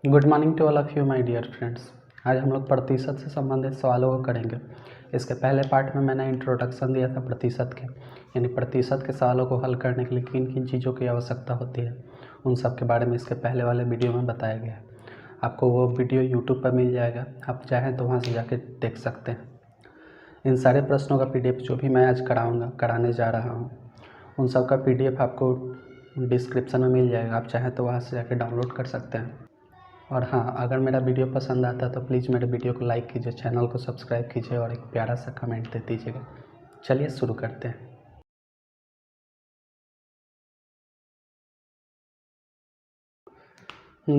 Good morning to all of you my dear friends. आज हम लोग प्रतिशत से संबंधित सवालों को करेंगे। इसके पहले पार्ट में मैंने इंट्रोडक्शन दिया था प्रतिशत के, यानी प्रतिशत के सवालों को हल करने के लिए किन किन चीज़ों की आवश्यकता होती है, उन सब के बारे में इसके पहले वाले वीडियो में बताया गया है। आपको वो वीडियो यूट्यूब पर मिल जाएगा, आप चाहें तो वहाँ से जाके देख सकते हैं। इन सारे प्रश्नों का PDF जो भी मैं आज कराने जा रहा हूँ, उन सब का PDF आपको डिस्क्रिप्शन में मिल जाएगा, आप चाहें तो वहाँ से जाके डाउनलोड कर सकते हैं। और हाँ, अगर मेरा वीडियो पसंद आता है तो प्लीज़ मेरे वीडियो को लाइक कीजिए, चैनल को सब्सक्राइब कीजिए और एक प्यारा सा कमेंट दे दीजिएगा। चलिए शुरू करते हैं।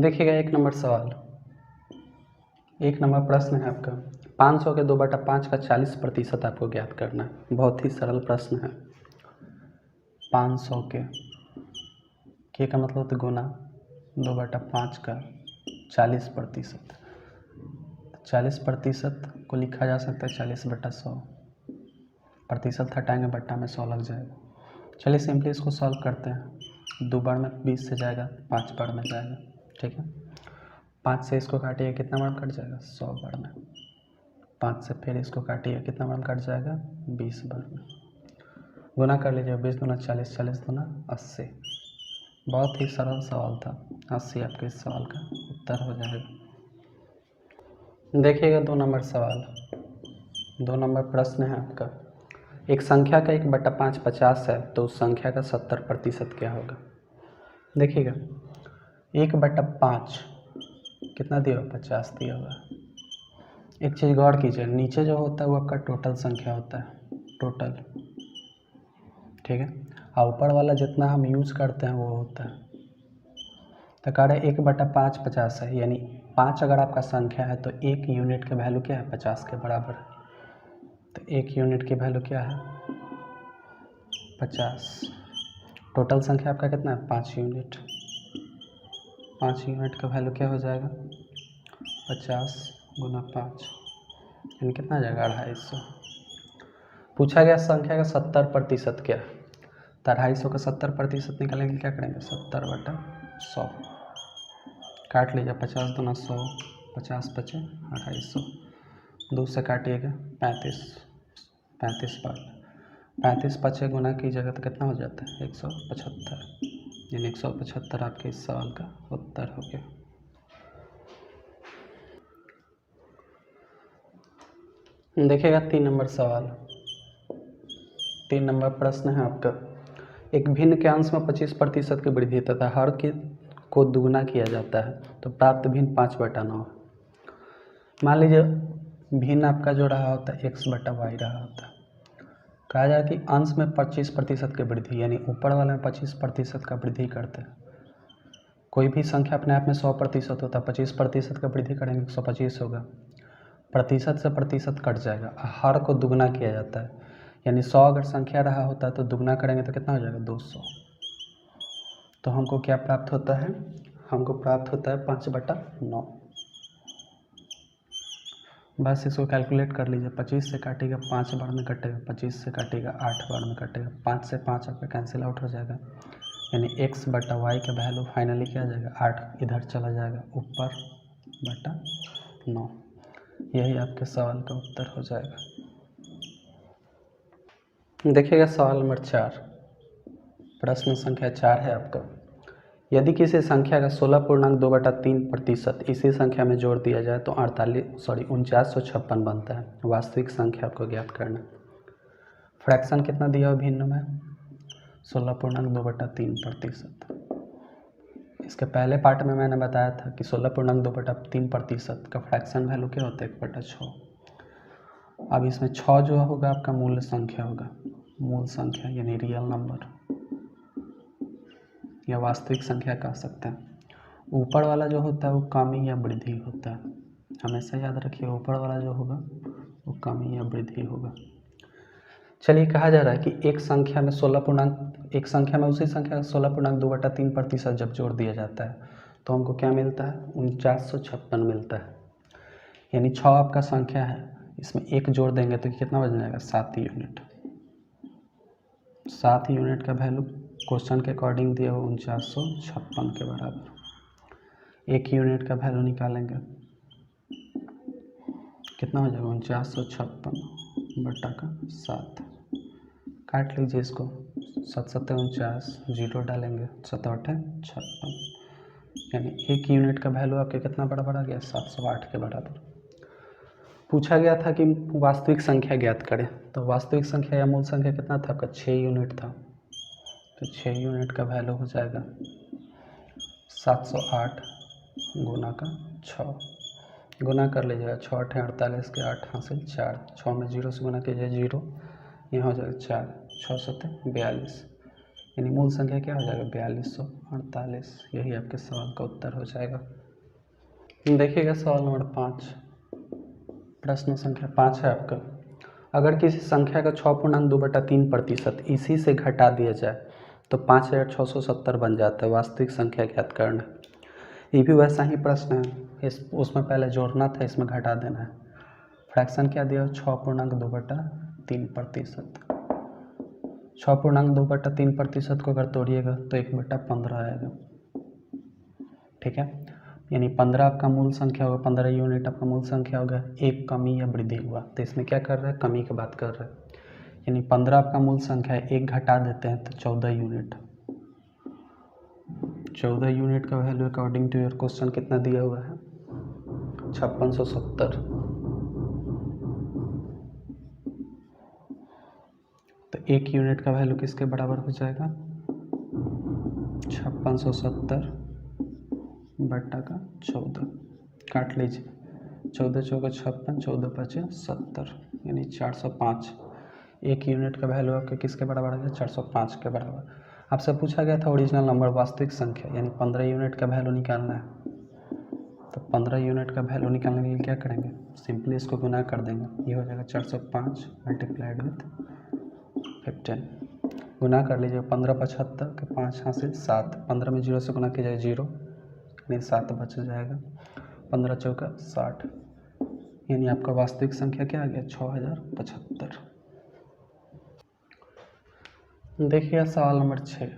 देखिएगा एक नंबर सवाल, एक नंबर प्रश्न है आपका। 500 के 2/5 का 40% आपको ज्ञात करना है। बहुत ही सरल प्रश्न है। 500 के का मतलब होता है गुना, 2/5 का 40%। 40% को लिखा जा सकता है 40/100। प्रतिशत हटाएंगे, बट्टा में 100 लग जाएगा। चलिए सिंपली इसको सॉल्व करते हैं। 2 बार में 20 से जाएगा, 5 बार में जाएगा, ठीक है। 5 से इसको काटिए, कितना बार में कट जाएगा? 100 बार में। 5 से फिर इसको काटिए, कितना बार में कट जाएगा? 20 बार में। गुना कर लीजिए, 20 दूना 40, 40 दूना 80। बहुत ही सरल सवाल था। 80 आपके इस सवाल का उत्तर हो जाएगा। देखिएगा 2 नंबर सवाल, 2 नंबर प्रश्न है आपका। एक संख्या का 1/5 50 है, तो उस संख्या का 70% क्या होगा? देखिएगा 1/5 कितना दिया हुआ? 50 दिया हुआ। एक चीज़ गौर कीजिए, नीचे जो होता है वो आपका टोटल संख्या होता है, टोटल, ठीक है। और ऊपर वाला जितना हम यूज करते हैं वो होता है। तो कह रहे 1/5 50 है, यानी 5 अगर आपका संख्या है तो 1 यूनिट का वैल्यू क्या है? 50 के बराबर है। तो 1 यूनिट की वैल्यू क्या है? 50। टोटल संख्या आपका कितना है? 5 यूनिट। 5 यूनिट का वैल्यू क्या हो जाएगा? 50 गुना 5, यानी कितना आ जाएगा? 250। पूछा गया संख्या का 70% क्या है, तो 250 का 70% निकालेंगे, क्या करेंगे? 70/100 काट लीजिए। 50 दूना 100, 50 पचे 250। 2 से काटिएगा, 35, 35 बार। 35 पचे गुना कीजिएगा तो कितना हो जाता है? 175, यानी 175 आपके इस सवाल का उत्तर हो गया। देखिएगा 3 नंबर सवाल, 3 नंबर प्रश्न है आपका। एक भिन्न के अंश में 25% की वृद्धि तथा हर के को दुगुना किया जाता है तो प्राप्त भिन्न 5/9 है। मान लीजिए भिन्न आपका जो रहा होता है x/y रहा होता है। कहा जाए कि अंश में 25% की वृद्धि, यानी ऊपर वाले में 25% का वृद्धि करते हैं। कोई भी संख्या अपने आप में 100% होता है, 25% का वृद्धि करेंगे 125 होगा। प्रतिशत से प्रतिशत कट जाएगा, हर को दुगना किया जाता है, यानी 100 अगर संख्या रहा होता है तो दुगना करेंगे तो कितना हो जाएगा? 200। तो हमको क्या प्राप्त होता है? हमको प्राप्त होता है 5/9। बस इसको कैलकुलेट कर लीजिए। 25 से काटेगा 5 बार में कटेगा, 25 से काटेगा 8 बार में कटेगा, 5 से 5 आपका कैंसिल आउट हो जाएगा, यानी x/y का वैल्यू फाइनली क्या आ जाएगा? 8 इधर चला जाएगा, ऊपर बटा 9। यही आपके सवाल का उत्तर हो जाएगा। देखिएगा सवाल नंबर 4, प्रश्न संख्या 4 है आपका। यदि किसी संख्या का 16.2/3% इसी संख्या में जोड़ दिया जाए तो 4956 बनता है। वास्तविक संख्या आपको ज्ञात करना। फ्रैक्शन कितना दिया हुआ भिन्न में? 16.2/3%। इसके पहले पार्ट में मैंने बताया था कि 16.2/3% का फ्रैक्शन वैल्यू क्या होता है? 1/6। अब इसमें 6 जो होगा आपका मूल संख्या होगा, मूल संख्या यानी रियल नंबर या वास्तविक संख्या कह सकते हैं। ऊपर वाला जो होता है वो कमी या वृद्धि होता है, हमेशा याद रखिए। ऊपर वाला जो होगा वो कमी या वृद्धि होगा। चलिए कहा जा रहा है कि एक संख्या में उसी संख्या का 16.2/3% जब जोड़ दिया जाता है तो हमको क्या मिलता है? 4956 मिलता है। यानी 6 आपका संख्या है, इसमें 1 जोड़ देंगे तो कितना बन जाएगा? 7 यूनिट। 7 यूनिट का वैल्यू क्वेश्चन के अकॉर्डिंग दिया हुआ 4956 के बराबर। एक यूनिट का वैल्यू निकालेंगे, कितना हो जाएगा 4956/7। काट लीजिए इसको, 7×7 = 49, जीरो डालेंगे, 7×8 = 56, यानी एक यूनिट का वैल्यू आपके कितना बराबर आ गया 708 के बराबर। पूछा गया था कि वास्तविक संख्या ज्ञात करें, तो वास्तविक संख्या या मूल संख्या कितना था आपका 6 यूनिट था, तो 6 यूनिट का वैल्यू हो जाएगा 708 गुना का 6, गुना कर लीजिएगा, 6×8 = 48 के 8 हासिल 4, 6 में 0 से गुना कीजिए 0, यहाँ हो जाएगा 4, 6×7 = 42, यानी मूल संख्या क्या हो जाएगा 4248। यही आपके सवाल का उत्तर हो जाएगा। देखिएगा सवाल नंबर 5, प्रश्न संख्या 5 है आपका। अगर किसी संख्या का 6.2/3% इसी से घटा दिया जाए तो 5670 बन जाता है, वास्तविक संख्या ज्ञात करना। ये भी वैसा ही प्रश्न है, उसमें पहले जोड़ना था, इसमें घटा देना है। फ्रैक्शन क्या दिया 6.2/3%। 6.2/3% को अगर तोड़िएगा तो 1/15 आएगा, ठीक है। यानी 15 आपका मूल संख्या होगा, 15 यूनिट आपका मूल संख्या होगा, एक कमी या वृद्धि हुआ, तो इसमें क्या कर रहा है कमी की बात कर रहा है। यानी 15 आपका मूल संख्या है, एक घटा देते हैं तो 14 यूनिट। 14 यूनिट का value according to your question कितना दिया हुआ है 5670। तो एक यूनिट का वैल्यू किसके बराबर हो जाएगा 5670/14। काट लीजिए, 14 चौका 56, 14 पचे 70, यानी 405। एक यूनिट का वैल्यू आपके किसके बराबर है 405 के बराबर। आपसे पूछा गया था ओरिजिनल नंबर वास्तविक संख्या, यानी 15 यूनिट का वैल्यू निकालना है। तो 15 यूनिट का वैल्यू निकालने के लिए क्या करेंगे, सिंपली इसको गुना कर देंगे, ये हो जाएगा 405 मल्टीप्लाइड विथ 15। गुना कर लीजिए, 15×75 के 5 हासिल 7, 15 में 0 से गुना किया जाए 0, यानी 7 बच जाएगा, 15 चौका 60, यानी आपका वास्तविक संख्या क्या आ गया 6075। देखिए सवाल नंबर 6,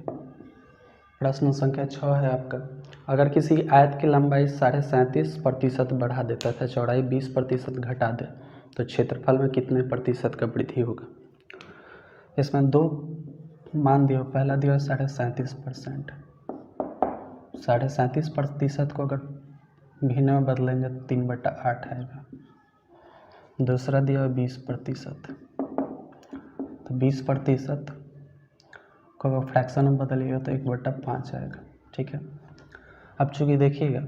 प्रश्न संख्या 6 है आपका। अगर किसी आयत की लंबाई 37.5% बढ़ा देता था, चौड़ाई 20% घटा दे, तो क्षेत्रफल में कितने प्रतिशत का वृद्धि होगा। इसमें दो मान दिया, पहला दिया 37.5%, 37.5% को अगर भिन्न में बदलेंगे तो 3/8 आएगा। दूसरा दिया 20%, तो 20% को अगर फ्रैक्शन में बदलिएगा तो 1/5 आएगा, ठीक है। अब चूँकि देखिएगा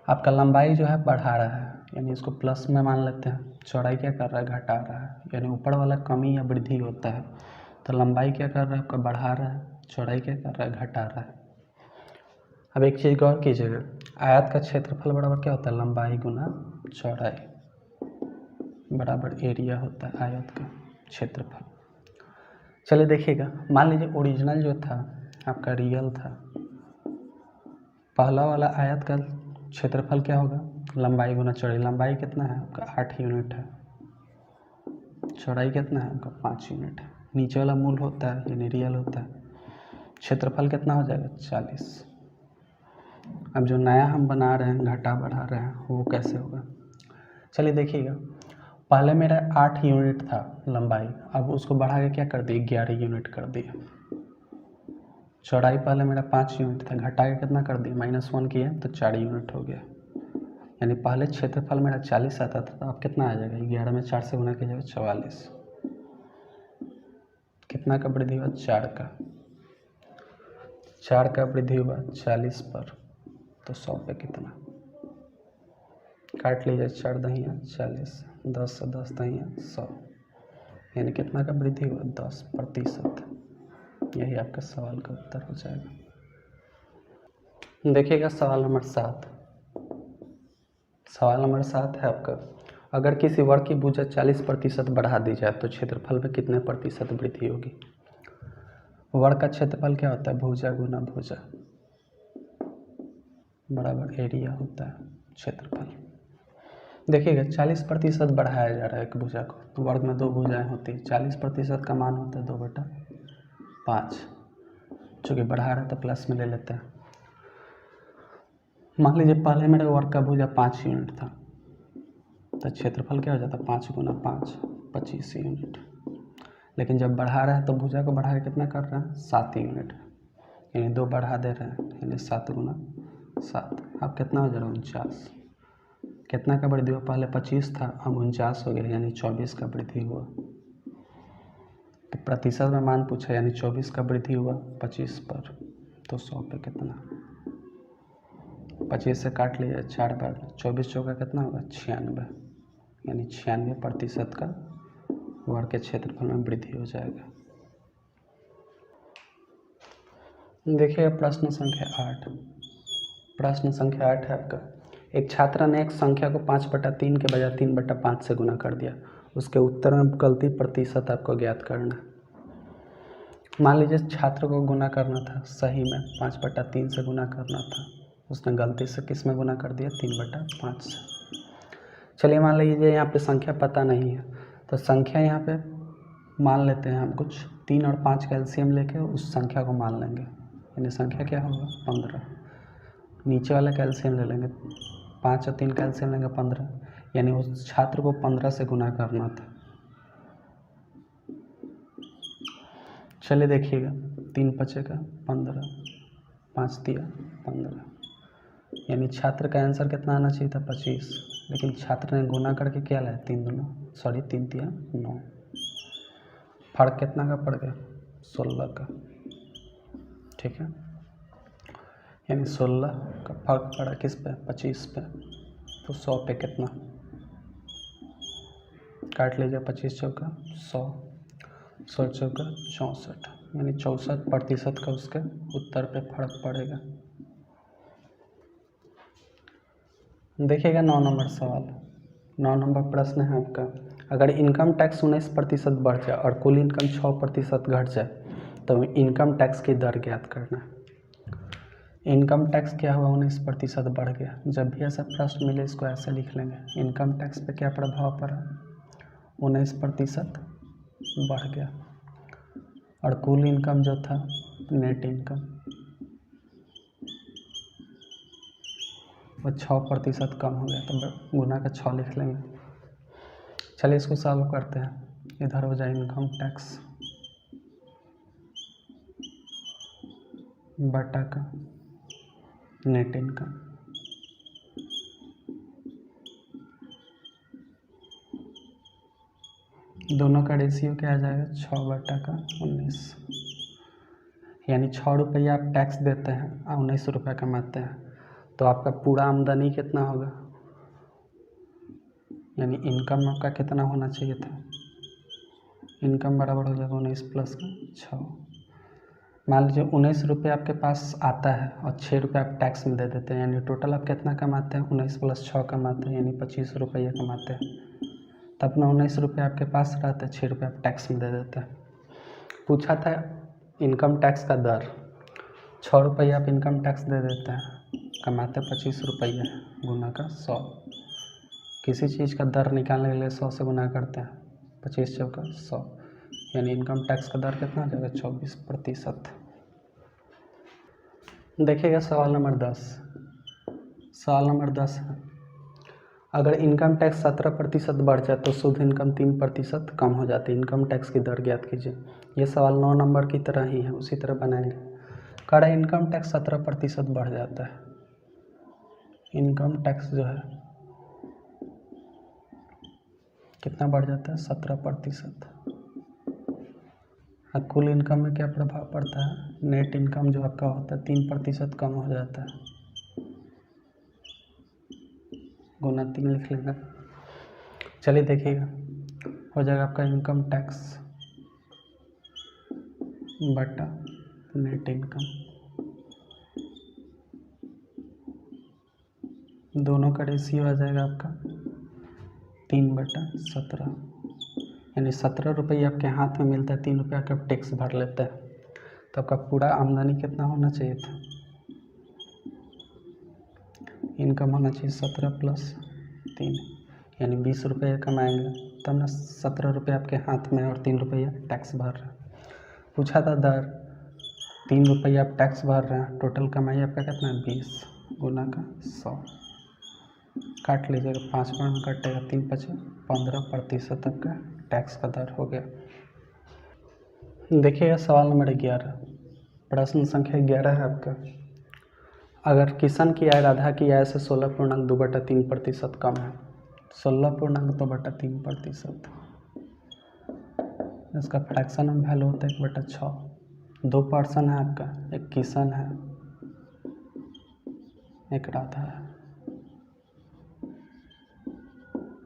आपका लंबाई जो है बढ़ा रहा है, यानी इसको प्लस में मान लेते हैं, चौड़ाई क्या कर रहा है घटा रहा है, यानी ऊपर वाला कमी या वृद्धि होता है, तो लंबाई क्या कर रहा है आपका बढ़ा रहा है, चौड़ाई क्या कर रहा है घटा रहा है। अब एक चीज़ गौर कीजिएगा, आयत का क्षेत्रफल बराबर क्या होता है लंबाई गुना चौड़ाई बराबर एरिया होता है आयत का क्षेत्रफल। चलिए देखिएगा, मान लीजिए ओरिजिनल जो था आपका रियल था, पहला वाला आयत का क्षेत्रफल क्या होगा लंबाई गुना चौड़ाई। लंबाई कितना है आपका 8 यूनिट है, चौड़ाई कितना है आपका 5 यूनिट है। नीचे वाला मूल होता है यानी रियल होता है, क्षेत्रफल कितना हो जाएगा 40। अब जो नया हम बना रहे हैं घटा बढ़ा रहे हैं वो कैसे होगा, चलिए देखिएगा। पहले मेरा 8 यूनिट था लंबाई, अब उसको बढ़ा के क्या कर दिए 11 यूनिट कर दिए। चौड़ाई पहले मेरा 5 यूनिट था, घटा के कितना कर दिया -1 किया तो 4 यूनिट हो गया। यानी पहले क्षेत्रफल मेरा 40 आता था, तो अब कितना आ जाएगा 11 में 4 से गुना किया जाएगा 44। कितना का वृद्धि हुआ 4 का वृद्धि हुआ 40 पर, तो 100 पे कितना। काट लीजिए, 4 दहिया 40, 10 से 10 दहिया 100, यानी कितना का वृद्धि हुआ 10%। यही आपका सवाल का उत्तर हो जाएगा। देखिएगा सवाल नंबर 7, सवाल नंबर 7 है आपका। अगर किसी वर्ग की भुजा 40% बढ़ा दी जाए तो क्षेत्रफल में कितने प्रतिशत वृद्धि होगी। वर्ग का क्षेत्रफल क्या होता है भुजा गुना भुजा बराबर एरिया होता है क्षेत्रफल। देखिएगा 40% बढ़ाया जा रहा है एक भुजा को, तो वर्ग में 2 भुजाएं होती है, 40% का मान होता है 2/5, चूँकि बढ़ा रहा है तो प्लस में ले लेते हैं। मान लीजिए पहले मेरे वर्ग का भुजा 5 यूनिट था, तो क्षेत्रफल क्या हो जाता है 5 गुना 5 25 यूनिट। लेकिन जब बढ़ा रहे हैं तो भुजा को बढ़ा के कितना कर रहे हैं 7 यूनिट, यानी 2 बढ़ा दे रहे हैं, यानी 7 गुना 7। अब कितना हो जाएगा 49। कितना का वृद्धि हुआ, पहले 25 था अब 49 हो गया, यानी 24 का वृद्धि हुआ। तो प्रतिशत में मान पूछा, यानी 24 का वृद्धि हुआ 25 पर, तो 100 पे कितना, 25 से काट लिया 4 बार, 24 चौका कितना होगा 96, यानी 96% का वर्ग के क्षेत्रफल में वृद्धि हो जाएगा। देखिए प्रश्न संख्या 8। प्रश्न संख्या 8 है आपका, एक छात्र ने एक संख्या को 5/3 के बजाय 3/5 से गुना कर दिया, उसके उत्तर में गलती प्रतिशत आपको ज्ञात करना है। मान लीजिए छात्र को गुना करना था, सही में 5/3 से गुना करना था, उसने गलती से किस में गुना कर दिया 3/5 से। चलिए मान लीजिए यहाँ पे संख्या पता नहीं है, तो संख्या यहाँ पे मान लेते हैं हम कुछ 3 और 5 का एलसीएम लेके उस संख्या को मान लेंगे, यानी संख्या क्या होगा 15। नीचे वाला का एलसीएम ले लेंगे, 5 और 3 का एलसीएम लेंगे 15, यानी उस छात्र को 15 से गुना करना था। चलिए देखिएगा 3 बचेगा 15, 5 दिया 15, यानी छात्र का आंसर कितना आना चाहिए था 25, लेकिन छात्र ने गुना करके क्या लाया 3 दिया 9। फर्क कितना का पड़ गया 16 का, ठीक है, यानी 16 का फर्क पड़ा किस पे 25 पे, तो 100 पे कितना, काट लीजिए 25 चौका 100, 100 चौका 64, यानी 64% का उसके उत्तर पे फर्क पड़ेगा। देखिएगा 9 नंबर सवाल, 9 नंबर प्रश्न है आपका, अगर इनकम टैक्स 19% बढ़ जाए और कुल इनकम 6% घट जाए तो इनकम टैक्स की दर ज्ञात करना है। इनकम टैक्स क्या हुआ 19% बढ़ गया, जब भी ऐसा प्रश्न मिले इसको ऐसे लिख लेंगे, इनकम टैक्स पे क्या प्रभाव पड़ा 19% बढ़ गया, और कुल इनकम जो था नेट इनकम वो 6% कम हो गया, तो गुना का 6 लिख लेंगे। चलिए इसको सॉल्व करते हैं, इधर हो जाए इनकम टैक्स बटा का नेट इनकम, दोनों का रेशियो क्या आ जाएगा 6/19, यानी 6 रुपया आप टैक्स देते हैं और 19 रुपये कमाते हैं, तो आपका पूरा आमदनी कितना होगा, यानी इनकम आपका कितना होना चाहिए था, इनकम बराबर हो जाएगा 19 प्लस का 6। मान लीजिए 19 रुपये आपके पास आता है और 6 रुपये आप टैक्स में दे देते हैं, यानी टोटल आप कितना कमाते हैं 19 प्लस 6 कमाते हैं, यानी 25 रुपये कमाते हैं। तब अपना 19 रुपये आपके पास रहते हैं, 6 रुपये आप टैक्स में दे देते हैं। पूछा था इनकम टैक्स का दर, 6 रुपये आप इनकम टैक्स दे देते हैं, कमाते 25 रुपये, गुना का 100। किसी चीज़ का दर निकालने के लिए 100 से गुना करते हैं, 25 चौका 100, यानी इनकम टैक्स का दर कितना हो जाएगा 24%। देखिएगा सवाल नंबर 10। सवाल नंबर 10 है, अगर इनकम टैक्स 17% बढ़ जाए तो शुद्ध इनकम 3% कम हो जाती है, इनकम टैक्स की दर ज्ञात कीजिए। ये सवाल 9 नंबर की तरह ही है, उसी तरह बनाएंगे। कह रहा है इनकम टैक्स 17% बढ़ जाता है, इनकम टैक्स जो है कितना बढ़ जाता है 17%। और कुल इनकम में क्या प्रभाव पड़ता है, नेट इनकम जो आपका होता है 3% कम हो जाता है, गुना 3 लिख लेंगे। चलिए देखिएगा हो जाएगा आपका इनकम टैक्स बटा नेट इनकम, दोनों का रेशियो आ जाएगा आपका 3/17, यानी 17 रुपये आपके हाथ में मिलता है, 3 रुपया का टैक्स भर लेता है, तो आपका पूरा आमदनी कितना होना चाहिए था, इनकम होना चाहिए 17 प्लस 3, यानी 20 रुपये कमाएंगे तब ना 17 रुपये आपके हाथ में और 3 रुपया टैक्स भर रहे हैं। पूछा था दर, 3 रुपया आप टैक्स भर रहे हैं, टोटल कमाई आपका कितना है 20, गुना का 100 काट लीजिएगा, 5 बार में कटेगा, 3 5 15% आपका टैक्स का दर हो गया। देखिएगा सवाल नंबर 11, प्रश्न संख्या 11 है आपका। अगर किशन की आय राधा की आय से 16.2/3% कम है, 16.2/3%, इसका फ्रैक्शन में वैल्यू होता है 1/6। 2 पर्सन है आपका, एक किशन है, एक राधा है।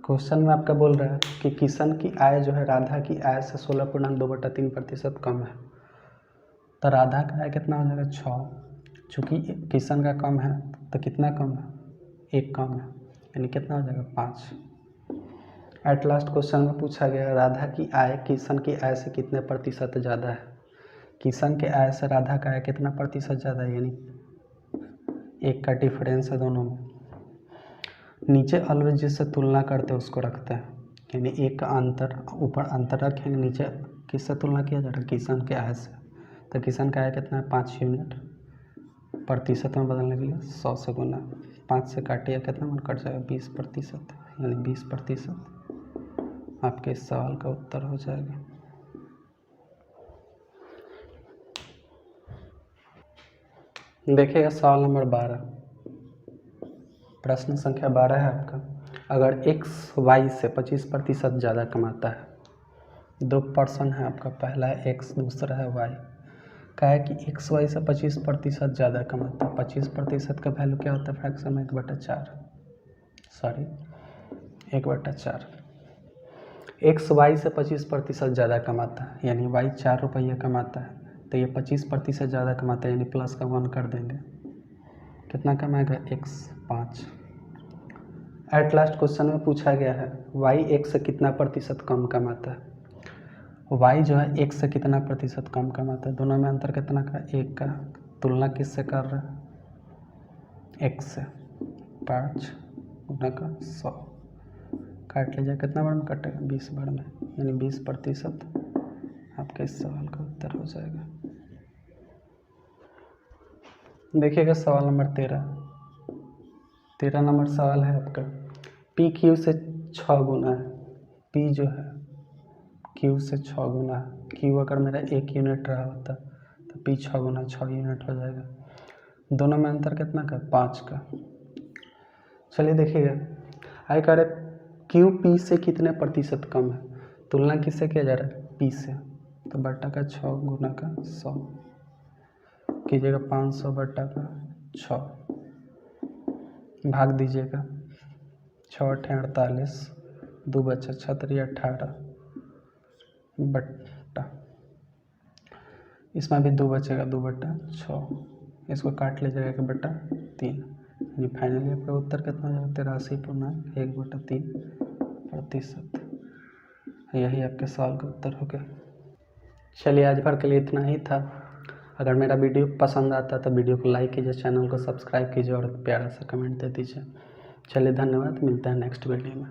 क्वेश्चन में आपका बोल रहा है कि किशन की आय जो है राधा की आय से 16.2/3% कम है, तो राधा का आय कितना हो जाएगा 6। चूँकि किशन का कम है तो कितना कम है, 1 कम है, यानी कितना हो जाएगा 5। एट लास्ट क्वेश्चन में पूछा गया राधा की आय किशन की आय से कितने प्रतिशत ज़्यादा है। किशन के आय से राधा का आय कितना प्रतिशत ज़्यादा है, यानी 1 का डिफरेंस है दोनों में। नीचे ऑलवेज जिससे तुलना करते हैं उसको रखते हैं, यानी 1 का अंतर, ऊपर अंतर रखेंगे, नीचे किससे तुलना किया जा रहा है, किशन के आय से। तो किशन का आय कितना है 5 यूनिट, प्रतिशत में बदलने के लिए 100 से गुना, 5 से काटिए कितना मन कट जाएगा 20%, यानी 20% आपके इस सवाल का उत्तर हो जाएगा। देखिएगा सवाल नंबर 12, प्रश्न संख्या 12 है आपका। अगर x y से 25% ज़्यादा कमाता है, 2 पर्सन है आपका, पहला है x, दूसरा है y। कहा है कि x y से 25% ज़्यादा कमाता है। 25% का वैल्यू क्या होता है फ्रैक्शन में 1/4, सॉरी 1/4। x y से 25% ज़्यादा कमाता है, यानी y 4 रुपये कमाता है, तो ये 25% ज़्यादा कमाता है, यानी प्लस का 1 कर देंगे, कितना कमाएगा x 5। एट लास्ट क्वेश्चन में पूछा गया है y x से कितना प्रतिशत कम कमाता है। y जो है x से कितना प्रतिशत कम कमाता है, दोनों में अंतर कितना का, 1 का। तुलना किससे कर रहा है, x से। 5 गुना का 100 काट लीजिए, कितना बार में कटेगा 20 बार में, यानी 20% आपके इस सवाल का उत्तर हो जाएगा। देखिएगा सवाल नंबर 13 नंबर सवाल है आपका। p q से 6 गुना है, p जो है q से 6 गुना है, q अगर मेरा 1 यूनिट रहा होता तो p 6 गुना 6 यूनिट हो जाएगा। दोनों में अंतर कितना का, 5 का। चलिए देखिएगा, आगे कह रहे q p से कितने प्रतिशत कम है, तुलना किससे किया जा रहा है, p से, तो बट्टा का 6 गुना का 100 कीजिएगा, 500 बट्टा का 6 भाग दीजिएगा, 6 8 48, 2 बचा 36 18 बट्टा, इसमें भी 2 बचेगा, 2/6, इसको काट लीजिएगा 1/3, यानी फाइनली आपका उत्तर कितना हो जाएगा 83.1/3%। यही आपके सवाल का उत्तर हो गया। चलिए आज भर के लिए इतना ही था। अगर मेरा वीडियो पसंद आता तो वीडियो को लाइक कीजिए, चैनल को सब्सक्राइब कीजिए और प्यारा सा कमेंट दे दीजिए। चलिए धन्यवाद, मिलते हैं नेक्स्ट वीडियो में।